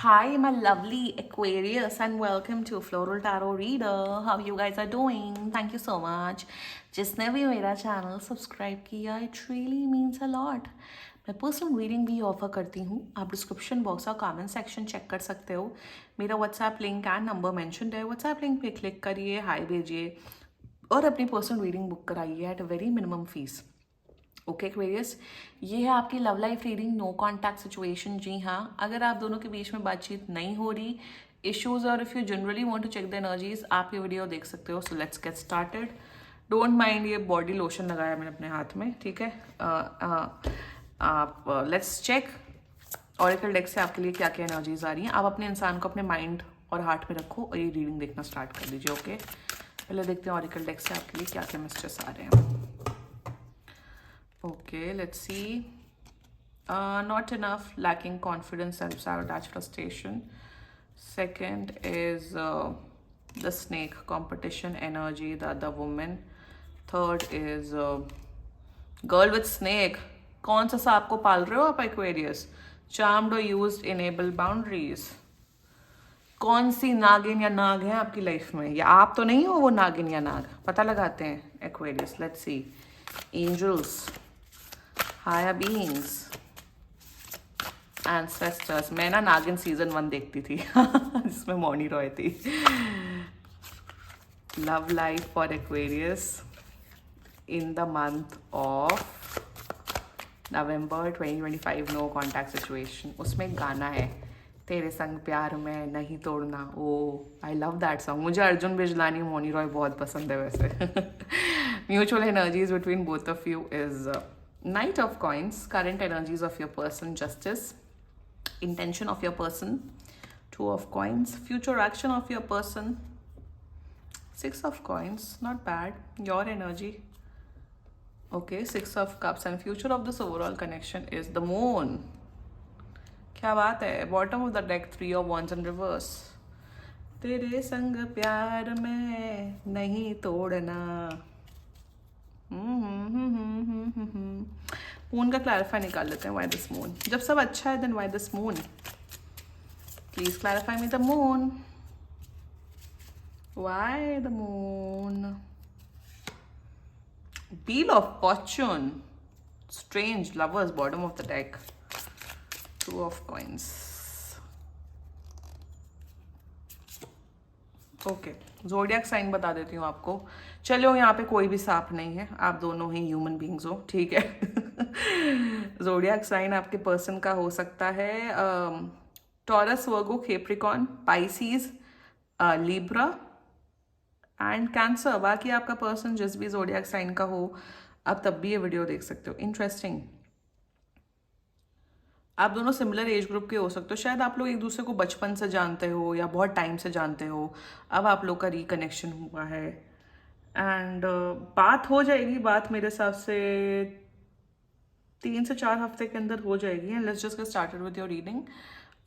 Hi, my lovely Aquarius, and welcome to Floral Tarot Reader. How you guys are doing? Thank you so much. जिसने भी मेरा channel subscribe किया, it really means a lot. मैं personal reading भी offer करती हूँ. आप description box और कमेंट सेक्शन चेक कर सकते हो. मेरा WhatsApp link and number mentioned है. व्हाट्सएप लिंक पे क्लिक करिए, हाई भेजिए और अपनी पर्सनल रीडिंग बुक कराइए at a very minimum fees. Okay Aquarius, ये है आपकी love life reading, no contact situation. जी हाँ, अगर आप दोनों के बीच में बातचीत नहीं हो रही, इश्यूज, और if you generally want to check the energies, आप ये वीडियो देख सकते हो. So let's get started. Don't mind, ये बॉडी लोशन लगाया मैंने अपने हाथ में, ठीक है. आप लेट्स चेक ऑरेकल डेक से आपके लिए क्या क्या एनर्जीज आ रही हैं. आप अपने इंसान को अपने माइंड और हार्ट में रखो और ये रीडिंग देखना स्टार्ट कर दीजिए. ओके, पहले देखते हैं ऑरेकल डेक से आपके लिए क्या क्या मैसेजेस आ रहे हैं. Okay, let's see. Not enough, lacking confidence, self-sabotage, frustration. Second is the snake, competition, energy, the other woman. Third is girl with snake. कौन सा सांप को पाल रहे हो आप Aquarius? Charmed or used, enable boundaries. कौन सी नागिन या नाग है आपकी लाइफ में, या आप तो नहीं हो वो नागिन या नाग? पता लगाते हैं Aquarius. Let's see. Angels, higher beings, ancestors. मैं ना नागिन सीजन 1 देखती थी जिसमें मौनी रॉय थी. Love life for Aquarius in the month of November 2025, no contact situation. उसमें एक गाना है, तेरे संग प्यार में नहीं तोड़ना. ओ, आई लव दैट सॉन्ग. मुझे अर्जुन बिजलानी, मौनी रॉय बहुत पसंद है वैसे. Mutual energies between both of you is Knight of Coins, current energies of your person, justice, intention of your person, Two of Coins, future action of your person, Six of Coins, not bad, your energy. Okay, Six of Cups, and future of this overall connection is the Moon. क्या बात है. Bottom of the deck, Three of Wands in reverse. तेरे संग प्यार में नहीं तोड़ना. Moon का क्लैरिफाई निकाल लेते हैं. Why this moon? जब सब अच्छा है then why this moon? Please clarify me the moon. Why the moon? Wheel of fortune, strange, lovers, bottom of the deck, two of coins. Okay, zodiac sign बता देती हूँ आपको. चलो, यहाँ पे कोई भी सांप नहीं है, आप दोनों ही ह्यूमन बींग्स हो, ठीक है. ज़ोडिएक साइन आपके पर्सन का हो सकता है taurus, Virgo, Capricorn, Pisces, Libra and cancer. बाकी आपका पर्सन जिस भी ज़ोडिएक साइन का हो, आप तब भी ये वीडियो देख सकते हो. इंटरेस्टिंग. आप दोनों सिमिलर एज ग्रुप के हो सकते हो. शायद आप लोग एक दूसरे को बचपन से जानते हो या बहुत टाइम से जानते हो. अब आप लोग का रिकनेक्शन हुआ है एंड बात हो जाएगी. बात मेरे हिसाब से 3 से 4 हफ्ते के अंदर हो जाएगी. And let's just get started with your reading.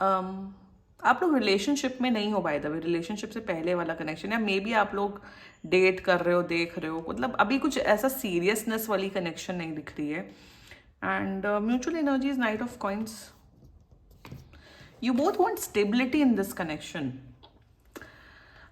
आप लोग रिलेशनशिप में नहीं हो, बाय द वे. रिलेशनशिप से पहले वाला कनेक्शन, या मे बी आप लोग डेट कर रहे हो, देख रहे हो. मतलब अभी कुछ ऐसा सीरियसनेस वाली कनेक्शन नहीं दिख रही है. And mutual energies, Knight of Coins. You both want stability in this connection.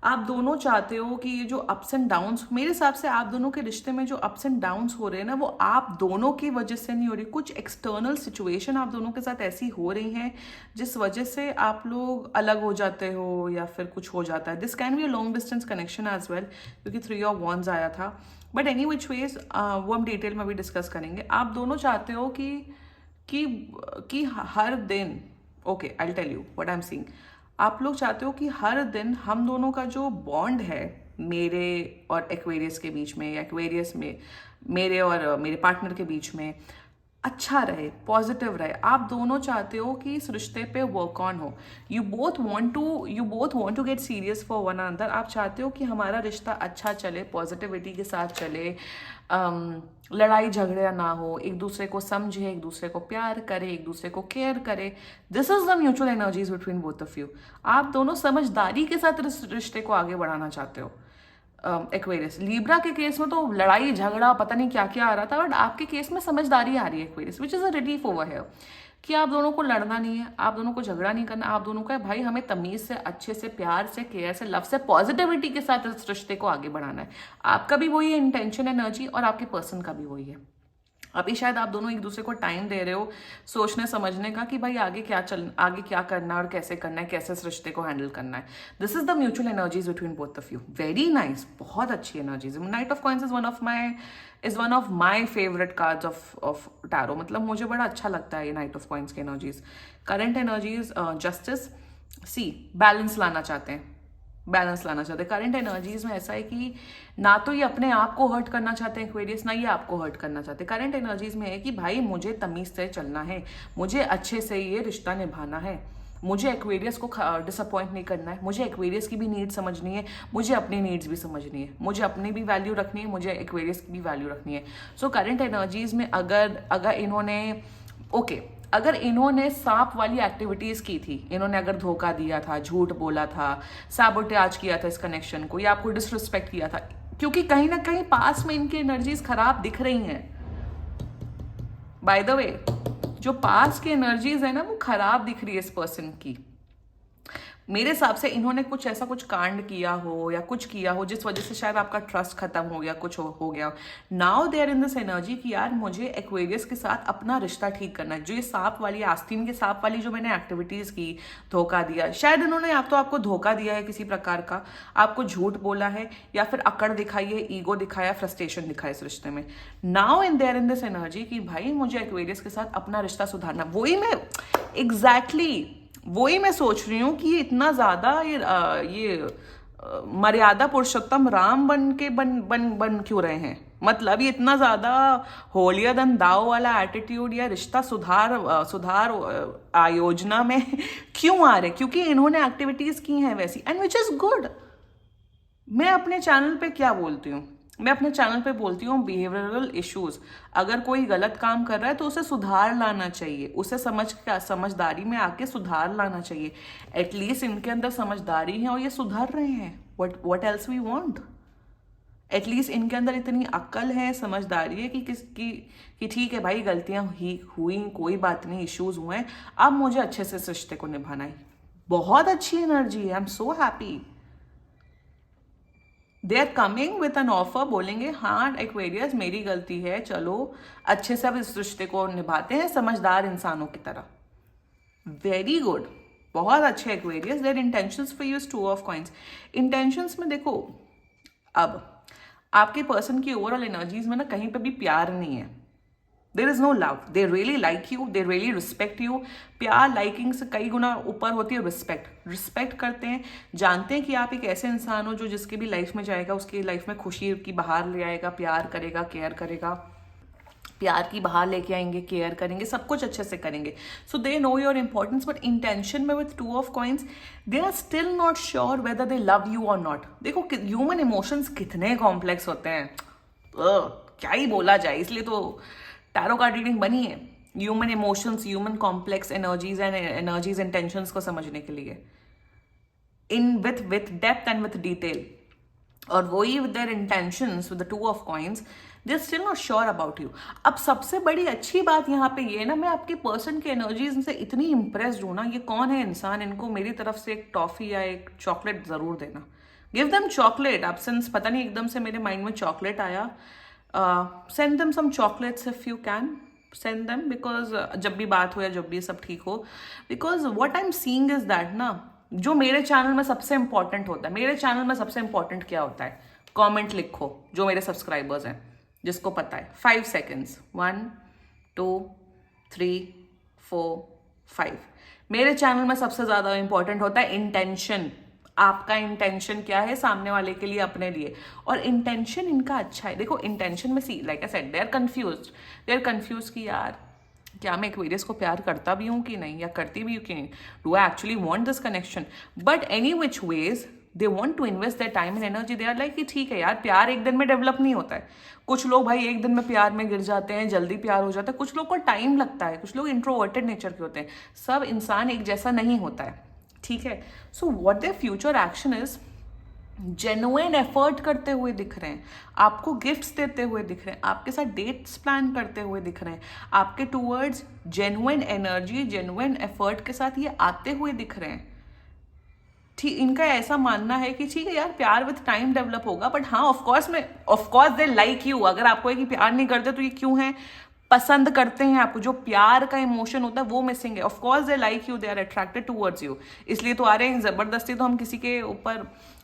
आप दोनों चाहते हो कि ये जो अप्स एंड डाउन्स, मेरे हिसाब से आप दोनों के रिश्ते में जो अप्स एंड डाउन्स हो रहे हैं ना, वो आप दोनों की वजह से नहीं हो रही. कुछ एक्सटर्नल सिचुएशन आप दोनों के साथ ऐसी हो रही हैं जिस वजह से आप लोग अलग हो जाते हो या फिर कुछ हो जाता है. This can be a long distance connection as well, क्योंकि 3 ऑफ वॉन्ड्स आया था. बट एनी विच वेज वो हम डिटेल में भी डिस्कस करेंगे. आप दोनों चाहते हो कि हर दिन, okay, I will tell you what I am seeing. आप लोग चाहते हो कि हर दिन हम दोनों का जो बॉन्ड है, मेरे और एक्वेरियस के बीच में, या एक्वेरियस में मेरे और मेरे पार्टनर के बीच में, अच्छा रहे, पॉजिटिव रहे. आप दोनों चाहते हो कि इस रिश्ते पे वर्क ऑन हो. You both want to get serious for one another. आप चाहते हो कि हमारा रिश्ता अच्छा चले, पॉजिटिविटी के साथ चले, लड़ाई झगड़ा ना हो, एक दूसरे को समझे, एक दूसरे को प्यार करे, एक दूसरे को केयर करे. This is the mutual energies between both of you. आप दोनों समझदारी के साथ इस रिश्ते को आगे बढ़ाना चाहते हो. एक्वेरियस, लीब्रा के केस में तो लड़ाई झगड़ा पता नहीं क्या क्या आ रहा था, बट आपके केस में समझदारी आ रही है Aquarius, which is a relief over here. कि आप दोनों को लड़ना नहीं है, आप दोनों को झगड़ा नहीं करना, आप दोनों का भाई हमें तमीज से, अच्छे से, प्यार से, केयर से, लव से, पॉजिटिविटी के साथ इस रिश्ते को आगे बढ़ाना है। आपका भी वही है इंटेंशन, एनर्जी, और आपके पर्सन का भी वही है। अभी शायद आप दोनों एक दूसरे को टाइम दे रहे हो सोचने समझने का कि भाई आगे क्या करना है और कैसे करना है, कैसे इस रिश्ते को हैंडल करना है। This is the mutual energies between both of you. Very nice, बहुत अच्छी energies. Night of coins is one of my favourite cards of tarot. मतलब मुझे बड़ा अच्छा लगता है ये नाइट ऑफ कॉइंस की एनर्जीज। करंट एनर्जीज जस्टिस, सी बैलेंस लाना चाहते हैं, बैलेंस लाना चाहते हैं। करंट एनर्जीज में ऐसा है कि ना तो ये अपने आप को हर्ट करना चाहते हैं एक्वेरियस, ना ये आपको हर्ट करना चाहते हैं। करंट एनर्जीज में है कि भाई मुझे तमीज से चलना है, मुझे अच्छे से ये रिश्ता निभाना है, मुझे एक्वेरियस को डिसअपॉइंट नहीं करना है, मुझे एक्वेरियस की भी नीड समझनी है, मुझे अपनी नीड्स भी समझनी है, मुझे अपनी भी वैल्यू रखनी है, मुझे एक्वेरियस की भी वैल्यू रखनी है। सो करंट एनर्जीज में अगर इन्होंने अगर इन्होंने सांप वाली एक्टिविटीज की थी, इन्होंने अगर धोखा दिया था, झूठ बोला था, सैबोटेज किया था इस कनेक्शन को, या आपको डिसरिस्पेक्ट किया था, क्योंकि कहीं ना कहीं पास में इनकी एनर्जीज खराब दिख रही हैं। बाय द वे, जो पास की एनर्जीज है ना वो खराब दिख रही है इस पर्सन की। मेरे हिसाब से इन्होंने कुछ ऐसा कुछ कांड किया हो या कुछ किया हो जिस वजह से शायद आपका ट्रस्ट खत्म हो गया, कुछ हो गया। Now they are in this energy कि यार मुझे एक्वेरियस के साथ अपना रिश्ता ठीक करना है। जो ये सांप वाली, आस्तीन के सांप वाली जो मैंने एक्टिविटीज की, धोखा दिया, शायद इन्होंने या तो आपको धोखा दिया है किसी प्रकार का, आपको झूठ बोला है, या फिर अकड़ दिखाई है, ईगो दिखाया, फ्रस्ट्रेशन दिखाया इस रिश्ते में। Now in there in this energy कि भाई मुझे एक्वेरियस के साथ अपना रिश्ता सुधारना। वही मैं सोच रही हूँ कि ये इतना ज्यादा मर्यादा पुरुषोत्तम राम बन क्यों रहे हैं। मतलब ये इतना ज्यादा होलियर देन दाओ वाला एटीट्यूड या रिश्ता सुधार आयोजना में क्यों आ रहे, क्योंकि इन्होंने एक्टिविटीज की हैं वैसी, एंड विच इज गुड। मैं अपने चैनल पे क्या बोलती हूँ, मैं अपने चैनल पे बोलती हूँ बिहेवियरल इश्यूज। अगर कोई गलत काम कर रहा है तो उसे सुधार लाना चाहिए, उसे समझदारी में आके सुधार लाना चाहिए। एटलीस्ट इनके अंदर समझदारी है और ये सुधर रहे हैं। What else we want. At least इनके अंदर इतनी अक्ल है, समझदारी है कि ठीक है भाई, गलतियां हुई, कोई बात नहीं, इश्यूज हुए, अब मुझे अच्छे से इस रिश्ते को निभाना है। बहुत अच्छी एनर्जी है, I am so happy. They are coming with an offer, बोलेंगे हाँ एक्वेरियस मेरी गलती है, चलो अच्छे से अब इस रिश्ते को निभाते हैं समझदार इंसानों की तरह। वेरी गुड, बहुत अच्छे Aquarius. Their intentions for you is two of coins. Intentions में देखो, अब आपके पर्सन की ओवरऑल एनर्जीज में ना कहीं पे भी प्यार नहीं है। There is no love. They really like you, they really respect you. प्यार लाइकिंग से कई गुना ऊपर होती है रिस्पेक्ट करते हैं, जानते हैं कि आप एक ऐसे इंसान हो जो जिसके भी लाइफ में जाएगा उसकी लाइफ में खुशी की बहार ले आएगा, प्यार करेगा, केयर करेगा, प्यार की बहार लेके आएंगे, केयर करेंगे, सब कुछ अच्छे से करेंगे। So they know your importance. But intention में with two of coins they are still not sure whether they love you or not. देखो ह्यूमन इमोशंस कितने कॉम्प्लेक्स होते हैं, क्या ही बोला जाए, इसलिए तो टैरो कार्ड रीडिंग बनी है। Human emotions, human complex energies इंटेंशंस को समझने के लिए in with depth and with detail. और वही with their intentions with the two of coins they are still not sure about you. अब सबसे बड़ी अच्छी बात यहाँ पे ये है ना, मैं आपके पर्सन के एनर्जीज से इतनी इंप्रेस्ड हूँ ना। ये कौन है इंसान, इनको मेरी तरफ से एक टॉफी या एक चॉकलेट जरूर देना। Give them chocolate. अब सिंस पता नहीं एकदम से मेरे माइंड में चॉकलेट आया, send them some chocolates if you can send them, because जब भी बात हो या जब भी सब ठीक हो, because what I'm seeing is that ना, जो मेरे चैनल में सबसे इंपॉर्टेंट होता है, मेरे चैनल में सबसे इंपॉर्टेंट क्या होता है, कमेंट लिखो जो मेरे सब्सक्राइबर्स हैं, जिसको पता है। 5 सेकेंड्स, 1 2 3 4 5। मेरे चैनल में सबसे ज्यादा इंपॉर्टेंट होता है इंटेंशन। आपका इंटेंशन क्या है सामने वाले के लिए, अपने लिए, और इंटेंशन इनका अच्छा है। देखो इंटेंशन में see like I said they are confuse कि यार क्या मैं एक्वेरियस को प्यार करता भी हूँ कि नहीं, या करती भी हूँ कि नहीं, do I actually want this connection. But any which ways they want to invest their time and energy. They are like कि ठीक है यार, प्यार एक दिन में डेवलप नहीं होता है। कुछ लोग भाई एक दिन में प्यार में गिर जाते हैं, जल्दी प्यार हो जाता है, कुछ लोग को टाइम लगता है, कुछ लोग इंट्रोवर्टेड नेचर के होते हैं। सब इंसान एक जैसा नहीं होता है, ठीक है। So what their future action is, genuine effort करते हुए दिख रहे हैं, आपको गिफ्ट्स देते हुए दिख रहे हैं, आपके साथ डेट्स प्लान करते हुए दिख रहे हैं, आपके towards genuine energy genuine effort के साथ ये आते हुए दिख रहे हैं। ठीक, इनका ऐसा मानना है कि ठीक है यार, प्यार विद टाइम डेवलप होगा, बट हाँ ऑफकोर्स दे लाइक यू। अगर आपको है कि प्यार नहीं करते तो ये क्यों है, पसंद करते हैं आपको, जो प्यार का इमोशन होता है वो मिसिंग है। Of course they like you, they are attracted towards you, इसलिए तो आ रहे हैं। जबरदस्ती तो हम किसी के ऊपर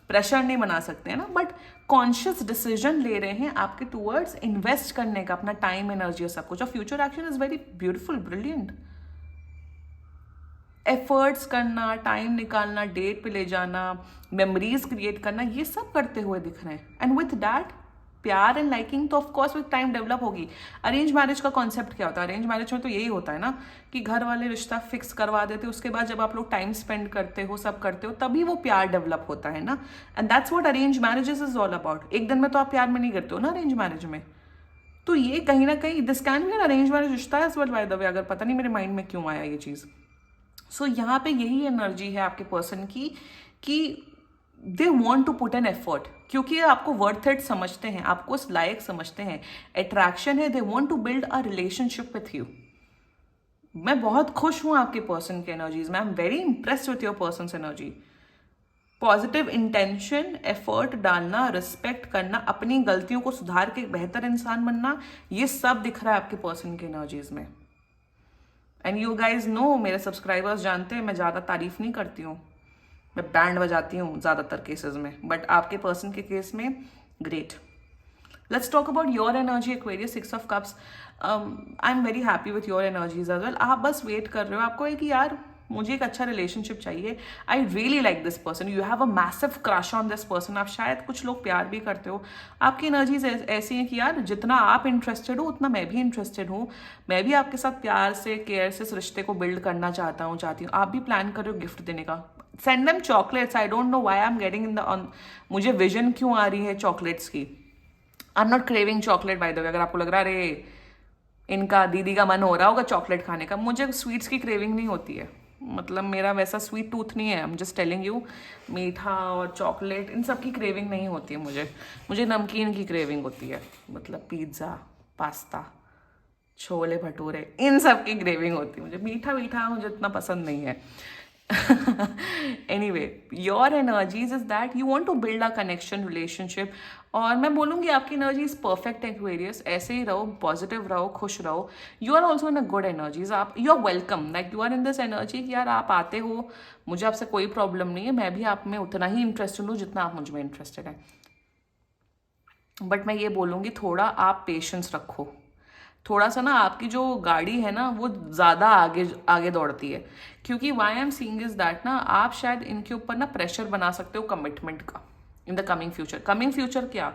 प्रेशर नहीं बना सकते हैं ना, बट कॉन्शियस डिसीजन ले रहे हैं आपके टूवर्ड्स इन्वेस्ट करने का, अपना टाइम एनर्जी और सब कुछ। और future action is very beautiful, brilliant. Efforts करना, टाइम निकालना, डेट पे ले जाना, मेमोरीज क्रिएट करना, ये सब करते हुए दिख रहे हैं। एंड विथ दैट प्यार एंड लाइकिंग तो ऑफकोर्स विथ टाइम डेवलप होगी। अरेंज मैरिज का कॉन्सेप्ट क्या होता है? अरेंज मैरिज में तो यही होता है ना कि घर वाले रिश्ता फिक्स करवा देते, उसके बाद जब आप लोग टाइम स्पेंड करते हो, सब करते हो, तभी वो प्यार डेवलप होता है ना। And that's what arrange marriages is all about. एक दिन में तो आप प्यार में नहीं करते हो ना अरेंज मैरिज में। तो ये कहीं ना कहीं this can be an arrange marriage रिश्ता as well, by the way, अगर पता नहीं मेरे माइंड में क्यों आया ये चीज़। सो यहाँ पे यही एनर्जी है आपके पर्सन की कि they want to put an effort, क्योंकि आपको वर्थ इट समझते हैं, आपको उस लायक समझते हैं, अट्रैक्शन है, they want to build a relationship with you. मैं बहुत खुश हूँ आपके पर्सन की एनर्जीज में, I am very impressed with your person's energy. Positive intention, effort डालना, रिस्पेक्ट करना, अपनी गलतियों को सुधार के बेहतर इंसान बनना, ये सब दिख रहा है आपके पर्सन की एनर्जीज में। एंड यू गाइज नो, मेरे सब्सक्राइबर्स जानते हैं मैं ज़्यादा तारीफ नहीं करती हूँ, मैं बैंड बजाती हूँ ज़्यादातर केसेस में, बट आपके पर्सन के केस में great. Let's talk about your energy Aquarius, 6 of cups. I am very happy with your energies as well. आप बस वेट कर रहे हो, आपको है कि यार मुझे एक अच्छा रिलेशनशिप चाहिए, I really like this person, you have a massive crush on this person. आप शायद कुछ लोग प्यार भी करते हो। आपकी एनर्जीज ऐसी हैं कि यार जितना आप इंटरेस्टेड हो उतना मैं भी इंटरेस्टेड हूँ, मैं भी आपके साथ प्यार से, केयर से इस रिश्ते को बिल्ड करना चाहती हूँ। आप भी प्लान कर रहे हो गिफ्ट देने का। Send them chocolates, I don't know why I am getting in the, मुझे विजन क्यों आ रही है चॉकलेट्स की। I am not craving chocolate bye the way. अगर आपको लग रहा है अरे इनका दीदी का मन हो रहा होगा चॉकलेट खाने का, मुझे स्वीट्स की क्रेविंग नहीं होती है, मतलब मेरा वैसा स्वीट टूथ नहीं है। I am just telling you, मीठा और चॉकलेट इन सब की क्रेविंग नहीं होती है मुझे नमकीन की क्रेविंग होती है, मतलब पिज्ज़ा, पास्ता, छोले भटूरे, इन सब की क्रेविंग होती है मुझे। मीठा मुझे इतना पसंद नहीं है। Anyway, your energies is that you want to build a connection, relationship. और मैं बोलूँगी आपकी एनर्जी इज परफेक्ट एक्वेरियस, ऐसे ही रहो, पॉजिटिव रहो, खुश रहो। You are also in a good energies, आप you are welcome, like you are in this energy कि यार आप आते हो, मुझे आपसे कोई प्रॉब्लम नहीं है, मैं भी आप में उतना ही इंटरेस्टेड हूँ जितना आप मुझ में इंटरेस्टेड है। बट मैं ये बोलूँगी थोड़ा आप पेशेंस रखो, थोड़ा सा ना आपकी जो गाड़ी है ना वो ज़्यादा आगे आगे दौड़ती है, क्योंकि why I am seeing is that ना आप शायद इनके ऊपर ना प्रेशर बना सकते हो कमिटमेंट का in the coming future. Coming future क्या,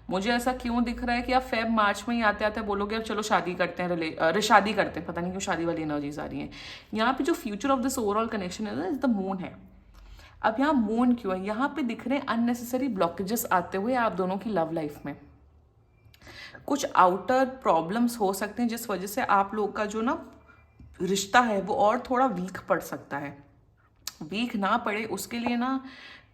मुझे ऐसा क्यों दिख रहा है कि आप फेब मार्च में ही आते आते बोलोगे अब चलो शादी करते हैं, शादी करते हैं, पता नहीं क्यों शादी वाली एनर्जीज आ रही हैं। यहाँ पे जो future of this overall connection है ना इज द मून है। अब यहाँ मून क्यों है, यहाँ पे दिख रहे हैं अननेसेसरी ब्लॉकेजेस आते हुए आप दोनों की लव लाइफ में। कुछ आउटर प्रॉब्लम्स हो सकते हैं जिस वजह से आप लोग का जो ना रिश्ता है वो और थोड़ा वीक पड़ सकता है। वीक ना पड़े उसके लिए ना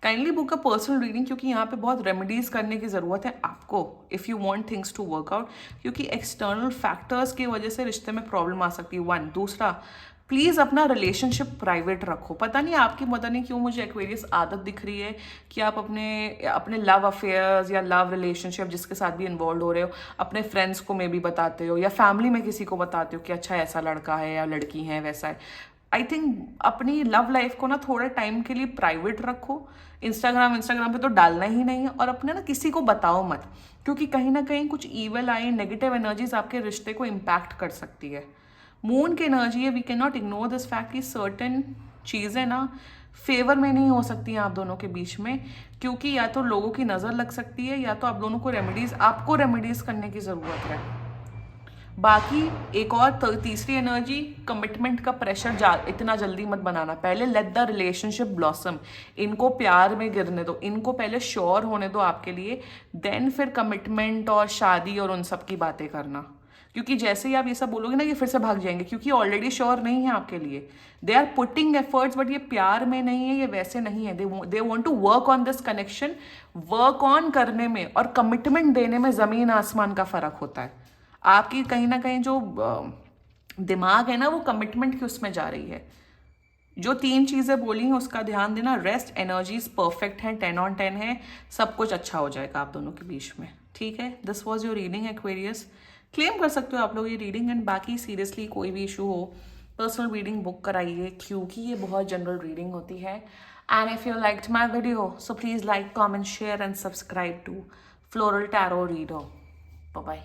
kindly book a personal reading, क्योंकि यहाँ पे बहुत रेमेडीज करने की ज़रूरत है आपको if you want things to work out, क्योंकि एक्सटर्नल फैक्टर्स की वजह से रिश्ते में प्रॉब्लम आ सकती है। 1, दूसरा प्लीज़ अपना रिलेशनशिप प्राइवेट रखो। पता नहीं क्यों मुझे एक्वेरियस आदत दिख रही है कि आप अपने लव अफेयर्स या लव रिलेशनशिप जिसके साथ भी इन्वॉल्व हो रहे हो अपने फ्रेंड्स को में भी बताते हो या फैमिली में किसी को बताते हो कि अच्छा ऐसा लड़का है या लड़की है, वैसा है। आई थिंक अपनी लव लाइफ को ना थोड़े टाइम के लिए प्राइवेट रखो। इंस्टाग्राम पे तो डालना ही नहीं है, और अपने ना किसी को बताओ मत, क्योंकि कहीं ना कहीं कुछ ईवल आई नेगेटिव एनर्जीज आपके रिश्ते को इम्पैक्ट कर सकती है। मून की एनर्जी है, we can not ignore this fact कि सर्टेन चीज़ें ना फेवर में नहीं हो सकती हैं आप दोनों के बीच में, क्योंकि या तो लोगों की नज़र लग सकती है या तो आप दोनों को आपको रेमेडीज करने की ज़रूरत है। बाकी एक और तीसरी एनर्जी, कमिटमेंट का प्रेशर इतना जल्दी मत बनाना, पहले लेट द रिलेशनशिप ब्लॉसम, इनको प्यार में गिरने दो, इनको पहले श्योर होने दो आपके लिए, देन फिर कमिटमेंट और शादी और उन सब की बातें करना, क्योंकि जैसे ही आप ये सब बोलोगे ना, ये फिर से भाग जाएंगे, क्योंकि ऑलरेडी श्योर नहीं है आपके लिए। They are putting efforts, but ये प्यार में नहीं है, ये वैसे नहीं है। They want to work on this connection. Work on करने में और कमिटमेंट देने में ज़मीन आसमान का फ़र्क होता है। आपकी कहीं ना कहीं जो दिमाग है ना, वो कमिटमेंट की उसमें जा रही है। जो 3 चीज़ें बोली हैं उसका ध्यान देना। रेस्ट, एनर्जीज परफेक्ट हैं, 10/10 है, सब कुछ अच्छा हो जाएगा आप दोनों के बीच में। ठीक है, this was your reading Aquarius. Claim कर सकते हो आप लोग ये रीडिंग। एंड बाकी सीरियसली कोई भी इशू हो, पर्सनल रीडिंग बुक कराइए, क्योंकि ये बहुत जनरल रीडिंग होती है। And if you liked my video, so please like, comment, share and subscribe to Floral Tarot Reader. Bye bye.